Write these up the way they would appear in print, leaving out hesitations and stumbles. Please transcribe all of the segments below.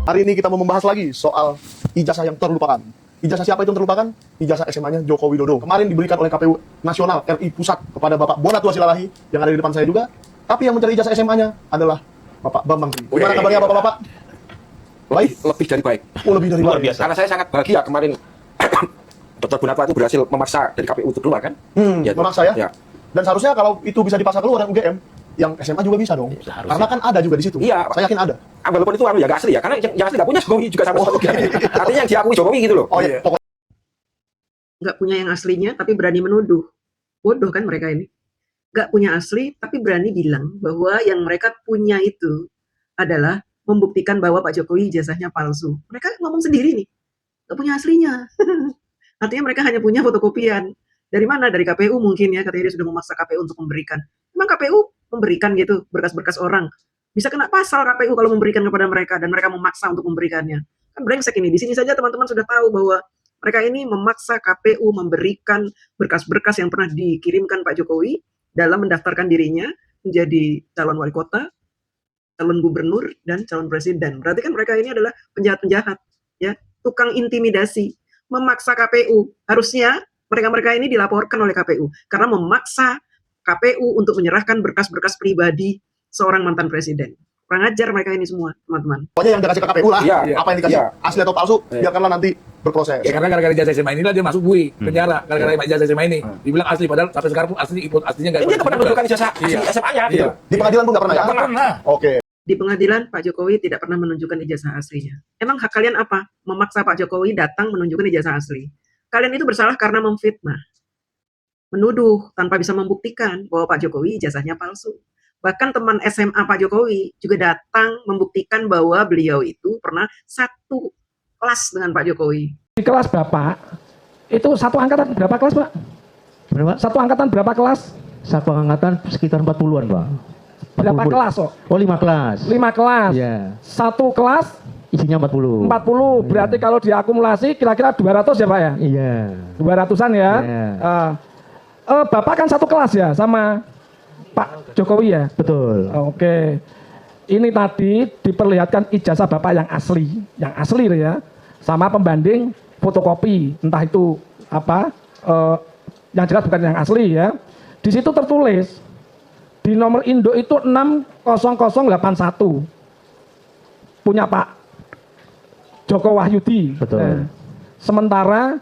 Hari ini kita mau membahas lagi soal ijazah yang terlupakan. Ijazah siapa itu yang terlupakan? Ijazah SMA-nya Joko Widodo. Kemarin diberikan oleh KPU Nasional RI Pusat kepada Bapak Bonatua Silalahi yang ada di depan saya juga. Tapi yang mencari ijazah SMA-nya adalah Bapak Bambang Tri. Gimana kabarnya Bapak-bapak? Baik? Lebih dari baik. Oh, lebih dari Luar baik. biasa. Karena saya sangat bahagia kemarin Dr. Bonatua itu berhasil memaksa dari KPU untuk keluar kan? Ya, memaksa ya? Ya. Dan seharusnya kalau itu bisa dipaksa keluar dari UGM, yang SMA juga bisa dong. Seharusnya. Karena kan ada juga di situ. Iya. Saya yakin ada. Walaupun itu ya nggak asli ya, karena yang asli nggak punya Jokowi juga sama sekali. Artinya yang diakui Jokowi gitu loh. Oh iya, pokoknya Nggak punya yang aslinya tapi berani menuduh. Bodoh kan mereka ini. Nggak punya asli tapi berani bilang bahwa yang mereka punya itu adalah membuktikan bahwa Pak Jokowi ijazahnya palsu. Mereka ngomong sendiri nih, nggak punya aslinya. Artinya mereka hanya punya fotokopian. Dari mana? Dari KPU mungkin ya, katanya dia sudah memaksa KPU untuk memberikan. Memang KPU memberikan gitu berkas-berkas orang. Bisa kena pasal KPU kalau memberikan kepada mereka dan mereka memaksa untuk memberikannya. Kan brengsek ini. Di sini saja teman-teman sudah tahu bahwa mereka ini memaksa KPU memberikan berkas-berkas yang pernah dikirimkan Pak Jokowi dalam mendaftarkan dirinya menjadi calon wali kota, calon gubernur, dan calon presiden. Berarti kan mereka ini adalah penjahat-penjahat, ya, tukang intimidasi, memaksa KPU. Harusnya mereka-mereka ini dilaporkan oleh KPU karena memaksa KPU untuk menyerahkan berkas-berkas pribadi seorang mantan presiden. Kurang ajar mereka ini semua, teman-teman. yang dikasih ke KPU lah. Iya, Apa yang dikasih? iya. Asli atau palsu, Iya. biarkanlah nanti berproses. Ya karena gara-gara ijazah SMA inilah dia masuk bui penjara gara-gara ijazah SMA ini. Dibilang asli padahal sampai sekarang pun aslinya enggak. Ini dia kepada menunjukkan ijazah Iya. SMA-nya Iya. gitu. Di pengadilan pun nggak pernah ya? Nggak pernah. Oke. Di pengadilan, Pak Jokowi tidak pernah menunjukkan ijazah aslinya. Emang hak kalian apa? Memaksa Pak Jokowi datang menunjukkan ijazah asli. Kalian itu bersalah karena memfitnah. Menuduh tanpa bisa membuktikan bahwa Pak Jokowi ijazahnya palsu. Bahkan teman SMA Pak Jokowi juga datang membuktikan bahwa beliau itu pernah satu kelas dengan Pak Jokowi. Di kelas Bapak, itu satu angkatan berapa kelas, Pak? Berapa? Satu angkatan berapa kelas? Satu angkatan sekitar 40-an, Pak. Berapa 40. kelas, kok? Oh, 5 kelas. 5 kelas. Iya. Satu kelas Isinya 40. 40. Berarti kalau diakumulasi kira-kira 200 ya, Pak ya? Iya. 200-an ya. Iya. Bapak kan satu kelas ya sama Pak Jokowi ya? Betul. Oke. Ini tadi diperlihatkan ijazah Bapak yang asli ya, sama pembanding fotokopi, entah itu apa, yang jelas bukan yang asli ya. Di situ tertulis di nomor induk itu 60081 punya Pak Joko Wahyudi. Betul. Sementara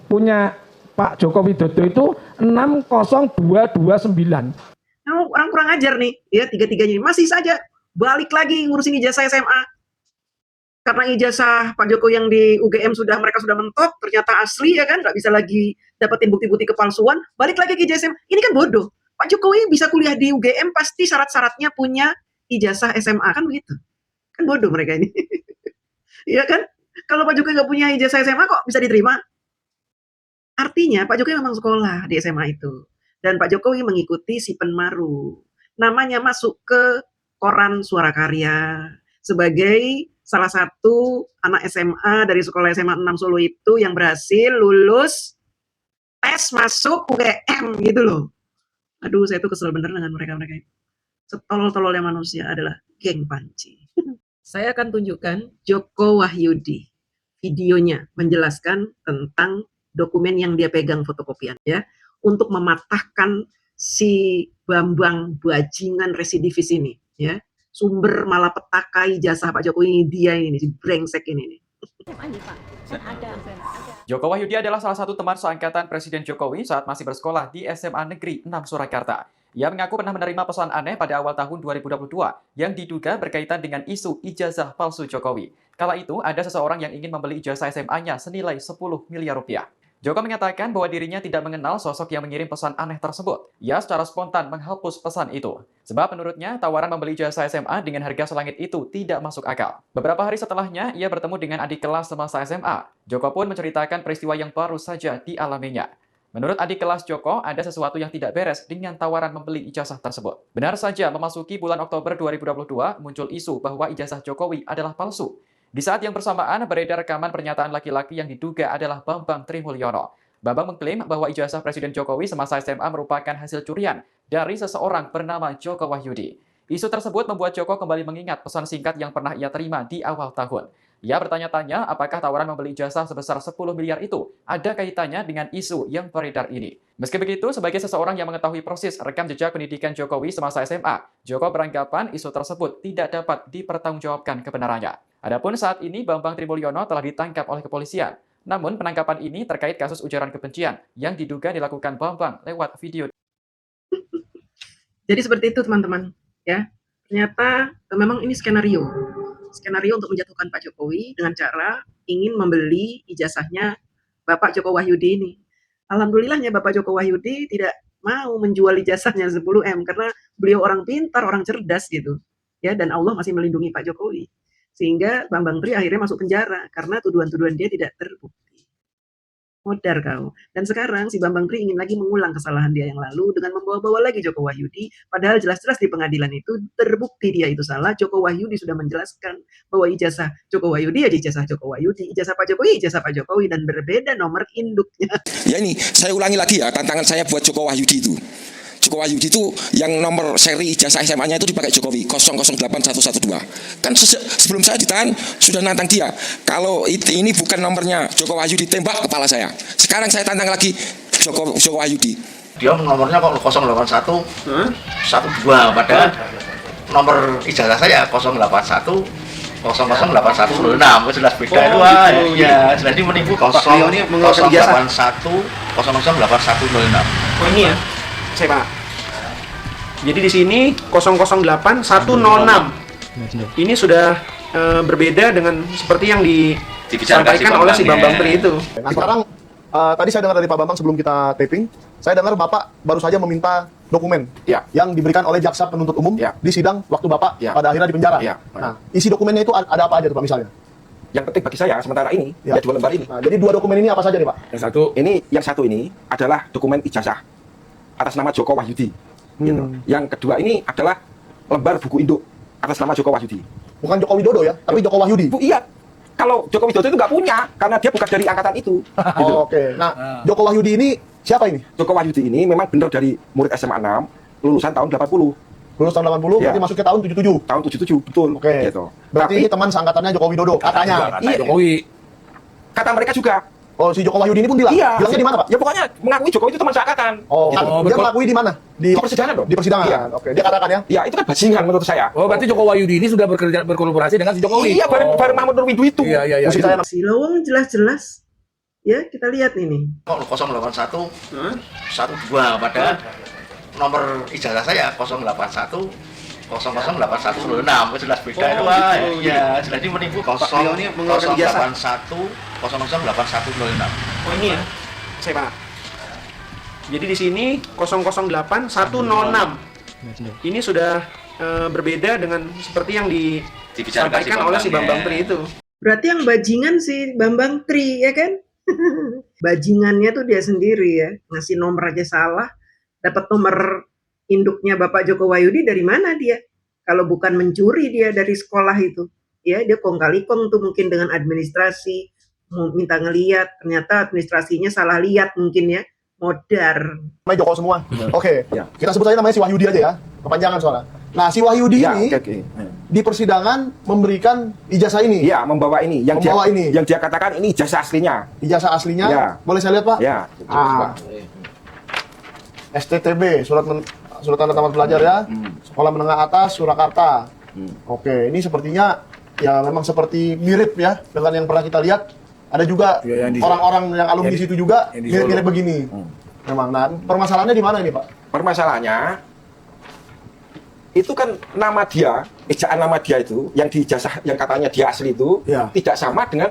punya Pak Joko Widodo itu 60229. Nah, orang kurang ajar nih, ya, tiga-tiganya ini. Masih saja balik lagi ngurusin ijazah SMA. Karena ijazah Pak Jokowi yang di UGM mereka sudah mentok, ternyata asli ya kan, nggak bisa lagi dapetin bukti-bukti kepalsuan, balik lagi ke ijazah SMA. Ini kan bodoh. Pak Jokowi bisa kuliah di UGM pasti syarat-syaratnya punya ijazah SMA, kan begitu. Kan bodoh mereka ini. Iya kan? Kalau Pak Jokowi nggak punya ijazah SMA kok bisa diterima? Artinya Pak Jokowi memang sekolah di SMA itu. Dan Pak Jokowi mengikuti si Penmaru. Namanya masuk ke koran Suara Karya sebagai salah satu anak SMA dari sekolah SMA 6 Solo itu yang berhasil lulus tes masuk UGM gitu loh. Aduh, saya tuh kesel bener dengan mereka-mereka itu. Setolol-tololnya manusia adalah geng panci. Saya akan tunjukkan Joko Wahyudi videonya menjelaskan tentang dokumen yang dia pegang fotokopian ya, untuk mematahkan si Bambang bajingan residivis ini ya, sumber malapetaka ijazah Pak Jokowi ini, dia ini si brengsek ini nih. Joko Wahyudi adalah salah satu teman seangkatan Presiden Jokowi saat masih bersekolah di SMA Negeri 6 Surakarta. Ia mengaku pernah menerima pesan aneh pada awal tahun 2022 yang diduga berkaitan dengan isu ijazah palsu Jokowi. Kala itu ada seseorang yang ingin membeli ijazah SMA-nya senilai 10 miliar rupiah. Joko mengatakan bahwa dirinya tidak mengenal sosok yang mengirim pesan aneh tersebut. Ia secara spontan menghapus pesan itu. Sebab menurutnya tawaran membeli ijazah SMA dengan harga selangit itu tidak masuk akal. Beberapa hari setelahnya, ia bertemu dengan adik kelas semasa SMA. Joko pun menceritakan peristiwa yang baru saja dialaminya. Menurut adik kelas Joko, ada sesuatu yang tidak beres dengan tawaran membeli ijazah tersebut. Benar saja, memasuki bulan Oktober 2022, muncul isu bahwa ijazah Jokowi adalah palsu. Di saat yang bersamaan, beredar rekaman pernyataan laki-laki yang diduga adalah Bambang Trimulyono. Bambang mengklaim bahwa ijazah Presiden Jokowi semasa SMA merupakan hasil curian dari seseorang bernama Joko Wahyudi. Isu tersebut membuat Joko kembali mengingat pesan singkat yang pernah ia terima di awal tahun. Ia bertanya-tanya apakah tawaran membeli ijazah sebesar 10 miliar itu ada kaitannya dengan isu yang beredar ini. Meski begitu, sebagai seseorang yang mengetahui proses rekam jejak pendidikan Jokowi semasa SMA, Joko beranggapan isu tersebut tidak dapat dipertanggungjawabkan kebenarannya. Adapun saat ini Bambang Trimulyono telah ditangkap oleh kepolisian. Namun penangkapan ini terkait kasus ujaran kebencian yang diduga dilakukan Bambang lewat video. Jadi seperti itu teman-teman, ya. Ternyata memang ini skenario untuk menjatuhkan Pak Jokowi dengan cara ingin membeli ijazahnya Bapak Joko Wahyudi ini. Alhamdulillahnya Bapak Joko Wahyudi tidak mau menjual ijazahnya 10 M karena beliau orang pintar, orang cerdas gitu. Ya, dan Allah masih melindungi Pak Jokowi. Sehingga Bambang Tri akhirnya masuk penjara karena tuduhan-tuduhan dia tidak terbukti. Modar kau. Dan sekarang si Bambang Tri ingin lagi mengulang kesalahan dia yang lalu dengan membawa-bawa lagi Joko Wahyudi. Padahal jelas-jelas di pengadilan itu terbukti dia itu salah. Joko Wahyudi sudah menjelaskan bahwa ijazah Joko Wahyudi ya ijazah Joko Wahyudi, ijazah Pak Jokowi ijazah Pak Jokowi, dan berbeda nomor induknya. Ya ini, saya ulangi lagi ya, tantangan saya buat Joko Wahyudi itu. Joko Wahyudi itu yang nomor seri ijazah SMA-nya itu dipakai Jokowi 008112. Kan sebelum saya ditahan sudah nantang dia. Kalau ini bukan nomornya Joko Wahyudi, tembak kepala saya. Sekarang saya tantang lagi Joko Wahyudi. Dia nomornya kok 081 12, padahal nomor ijazah saya 081 008106, jelas beda itu. Ya, jelas ini menipu 081 008106. Oh ini ya, saya Pak. Jadi di sini 008106. Ini sudah berbeda dengan seperti yang disampaikan oleh si Bambang Tri itu. Nah sekarang tadi saya dengar dari Pak Bambang sebelum kita taping, saya dengar Bapak baru saja meminta dokumen yang diberikan oleh jaksa penuntut umum di sidang waktu Bapak pada akhirnya di penjara. Nah, isi dokumennya itu ada apa aja tuh Pak misalnya? Yang penting bagi saya sementara ini ya 2 lembar ini. Nah, jadi 2 dokumen ini apa saja nih Pak? Yang satu ini adalah dokumen ijazah atas nama Joko Wahyudi. Gitu. Yang kedua ini adalah lembar buku induk atas nama Joko Wahyudi. Bukan Joko Widodo ya, tapi Joko Wahyudi. Iya. Kalau Joko Widodo itu nggak punya karena dia bukan dari angkatan itu. Gitu. Oke. Nah, Joko Wahyudi ini siapa ini? Joko Wahyudi ini memang benar dari murid SMA 6, lulusan tahun 80. Lulus tahun 80, berarti masuknya tahun 77. Tahun 77, betul. Oke. Gitu. Berarti ini teman seangkatannya Joko Widodo, katanya. Iya, Jokowi. Kata mereka juga. Oh, si Joko Wahyudi ini pun bilang? Iya. Bilangnya di mana, Pak? Ya pokoknya mengakui Jokowi itu teman seangkatan. Oh, gitu. dia mengakui di mana? Di persidangan dong. Di persidangan. Iya. Oke, dia katakan ya. Ya, itu kan bajingan menurut saya. Oh, berarti Joko Wahyudi ini sudah berkolaborasi dengan si Jokowi. Iya, bareng Mahmud Nurwidu itu. Iya. Mesti saya Si Lowong jelas-jelas. Ya, kita lihat ini. Kok 081 12, padahal nomor ijazah saya 081 008106, jelas beda itu. Ya, jelas ini menipu 081 008106. Oh ini ya, saya Pak. Jadi di sini 008106. Ini sudah berbeda dengan seperti yang disampaikan oleh si Bambang Tri itu. Berarti yang bajingan si Bambang Tri, ya kan? Bajingannya tuh dia sendiri ya, ngasih nomor aja salah, dapat nomor induknya Bapak Joko Wahyudi dari mana dia? Kalau bukan mencuri dia dari sekolah itu, ya dia kong kali kong tuh mungkin dengan administrasi, mau minta ngeliat, ternyata administrasinya salah lihat mungkin ya, modar. namanya Joko semua. Oke. Kita sebut saja namanya si Wahyudi aja ya. Kepanjangan soalnya. Nah, si Wahyudi ini di persidangan memberikan ijazah ini. Iya, membawa ini. Ini. Yang dia katakan ini ijazah aslinya. Ijazah aslinya. Ya. Boleh saya lihat, Pak? Ya. STTB, surat tanda tamat pelajar ya. Sekolah Menengah Atas Surakarta. Oke, ini sepertinya ya memang seperti mirip ya dengan yang pernah kita lihat. Ada juga orang-orang yang alumni situ juga mirip-mirip begini. Memang. Nah, permasalahannya di mana ini, Pak? Permasalahannya itu kan nama dia, ejaan nama dia itu yang di ijazah yang katanya dia asli itu tidak sama dengan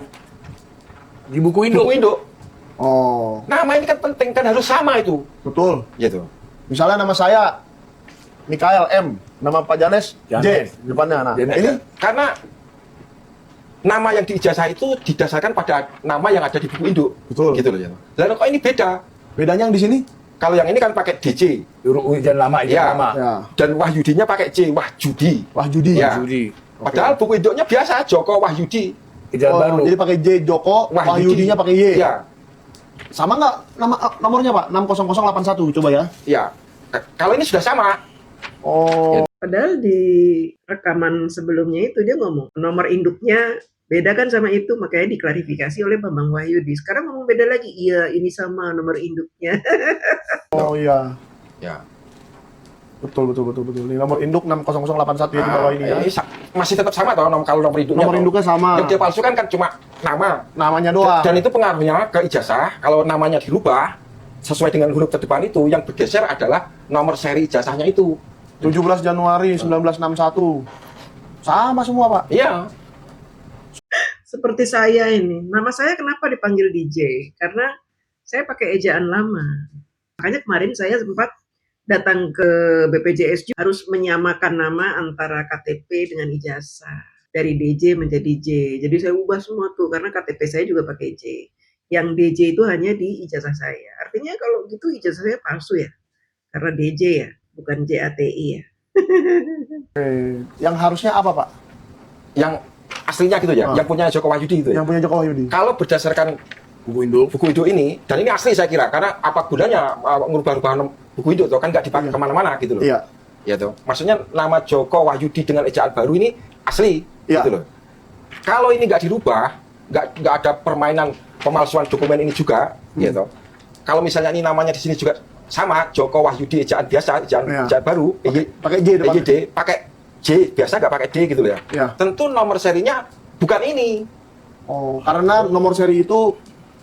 di buku induk. Oh. Nama ini kan penting, kan harus sama itu. Betul. Gitu. Misalnya nama saya Mikael M, nama Pak Janes J depannya. Nah, ini karena nama yang di ijazah itu didasarkan pada nama yang ada di buku induk. Betul. Gitu loh ya. Lalu kok ini beda? Bedanya yang di sini? Kalau yang ini kan pakai DC. Ijazah lama, ijazah lama. Ya. Dan Wahyudinya pakai C, Wahyudi. Wahyudi. Ya. Padahal buku induknya biasa Joko Wahyudi. Ijazah baru. Jadi pakai J Joko, Wahyudinya pakai Y. Iya. Sama nggak nomornya, Pak? 60081 coba ya. Iya. Kalau ini sudah sama. Oh. Padahal di rekaman sebelumnya itu dia ngomong nomor induknya Beda kan sama itu, makanya diklarifikasi oleh Bambang Wahyudi. Sekarang ngomong beda lagi. Iya, ini sama nomor induknya. Oh iya. Ya. Betul. Ini nomor induk 60081 ya di bawah ini ya. Masih tetap sama toh kalau nomor induknya. Nomor induknya sama. Yang dia palsu kan cuma nama. Namanya doang. Dan itu pengaruhnya ke ijazah. Kalau namanya dirubah sesuai dengan huruf terdepan itu, yang bergeser adalah nomor seri ijazahnya itu. 17 Januari 1961. Sama semua, Pak. Iya. Seperti saya ini, nama saya kenapa dipanggil DJ? Karena saya pakai ejaan lama. Makanya kemarin saya sempat datang ke BPJS juga harus menyamakan nama antara KTP dengan ijazah. Dari DJ menjadi J. Jadi saya ubah semua tuh, karena KTP saya juga pakai J. Yang DJ itu hanya di ijazah saya. Artinya kalau gitu ijazah saya palsu ya. Karena DJ ya, bukan JATI ya. Yang harusnya apa, Pak? Yang aslinya gitu ya, yang punya Joko Wahyudi itu. Yang punya Joko Wahyudi. Kalau berdasarkan buku induk ini, dan ini asli saya kira, karena apa gunanya ngubah-ubah buku induk tuh kan nggak dipakai kemana-mana gitu loh. Iya. Ya tuh. Maksudnya nama Joko Wahyudi dengan ejaan baru ini asli gitu loh. Kalau ini nggak dirubah, nggak ada permainan pemalsuan dokumen ini juga, gitu. Kalau misalnya ini namanya di sini juga sama Joko Wahyudi ejaan biasa, ejaan baru, pakai J depan. EYD, pakai J biasa nggak pakai D gitu loh ya. Iya. Tentu nomor serinya bukan ini. Oh, karena nomor seri itu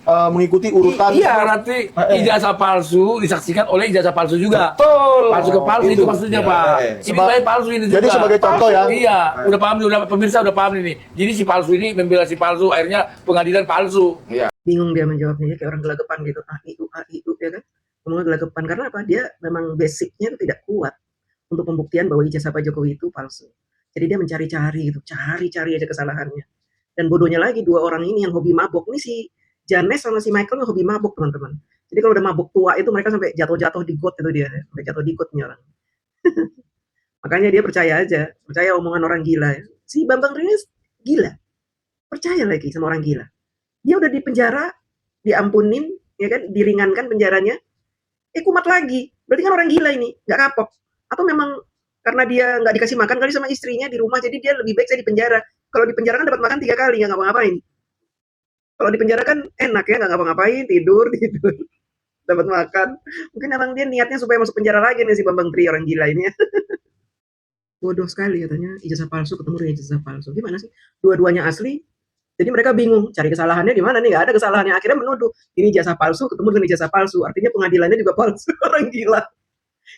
mengikuti urutan. Iya, berarti ijazah palsu disaksikan oleh ijazah palsu juga. Betul. Palsu ke palsu itu maksudnya, Ya. Pak. Ini saya palsu ini Jadi juga. sebagai contoh ya. Iya, udah paham, pemirsa udah paham ini. Jadi si palsu ini membela si palsu, akhirnya pengadilan palsu. Bingung dia menjawabnya ya, kayak orang gelagapan gitu. A-I-U ya kan. Ngomongnya gelagapan karena apa? Dia memang basicnya itu tidak kuat untuk pembuktian bahwa ijazah Pak Jokowi itu palsu. Jadi dia mencari-cari gitu, cari aja kesalahannya. Dan bodohnya lagi dua orang ini yang hobi mabok. Ini si Janes sama si Michael yang hobi mabok, teman-teman. Jadi kalau udah mabok tua itu mereka sampai jatuh-jatuh di got itu dia, sampai jatuh di got nih orang. Makanya dia percaya aja, percaya omongan orang gila. Si Bambang Trias gila, percaya lagi sama orang gila. Dia udah di penjara, diampunin, ya kan, diringankan penjaranya, kumat lagi. Berarti kan orang gila ini, nggak kapok. Atau memang karena dia nggak dikasih makan kali sama istrinya di rumah, jadi dia lebih baik saya di penjara. Kalau di penjara kan dapat makan 3 kali, nggak ngapa-ngapain. Kalau di penjara kan enak ya, nggak ngapa-ngapain, tidur, dapat makan. Mungkin emang dia niatnya supaya masuk penjara lagi nih si Bambang Tri, orang gila ini ya. Bodoh sekali katanya, ijazah palsu ketemu dengan ijazah palsu. Gimana sih? Dua-duanya asli. Jadi mereka bingung, cari kesalahannya di mana nih? Nggak ada kesalahannya. Akhirnya menuduh, ini ijazah palsu ketemu dengan ijazah palsu. Artinya pengadilannya juga palsu. Orang gila.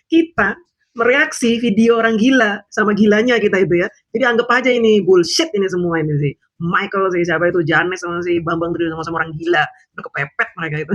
Kita mereaksi video orang gila sama gilanya kita itu ya. Jadi anggap aja ini bullshit ini semua ini sih. Michael sih, siapa itu, Janes sama si Bambang Tri sama-sama orang gila. Udah kepepet mereka itu.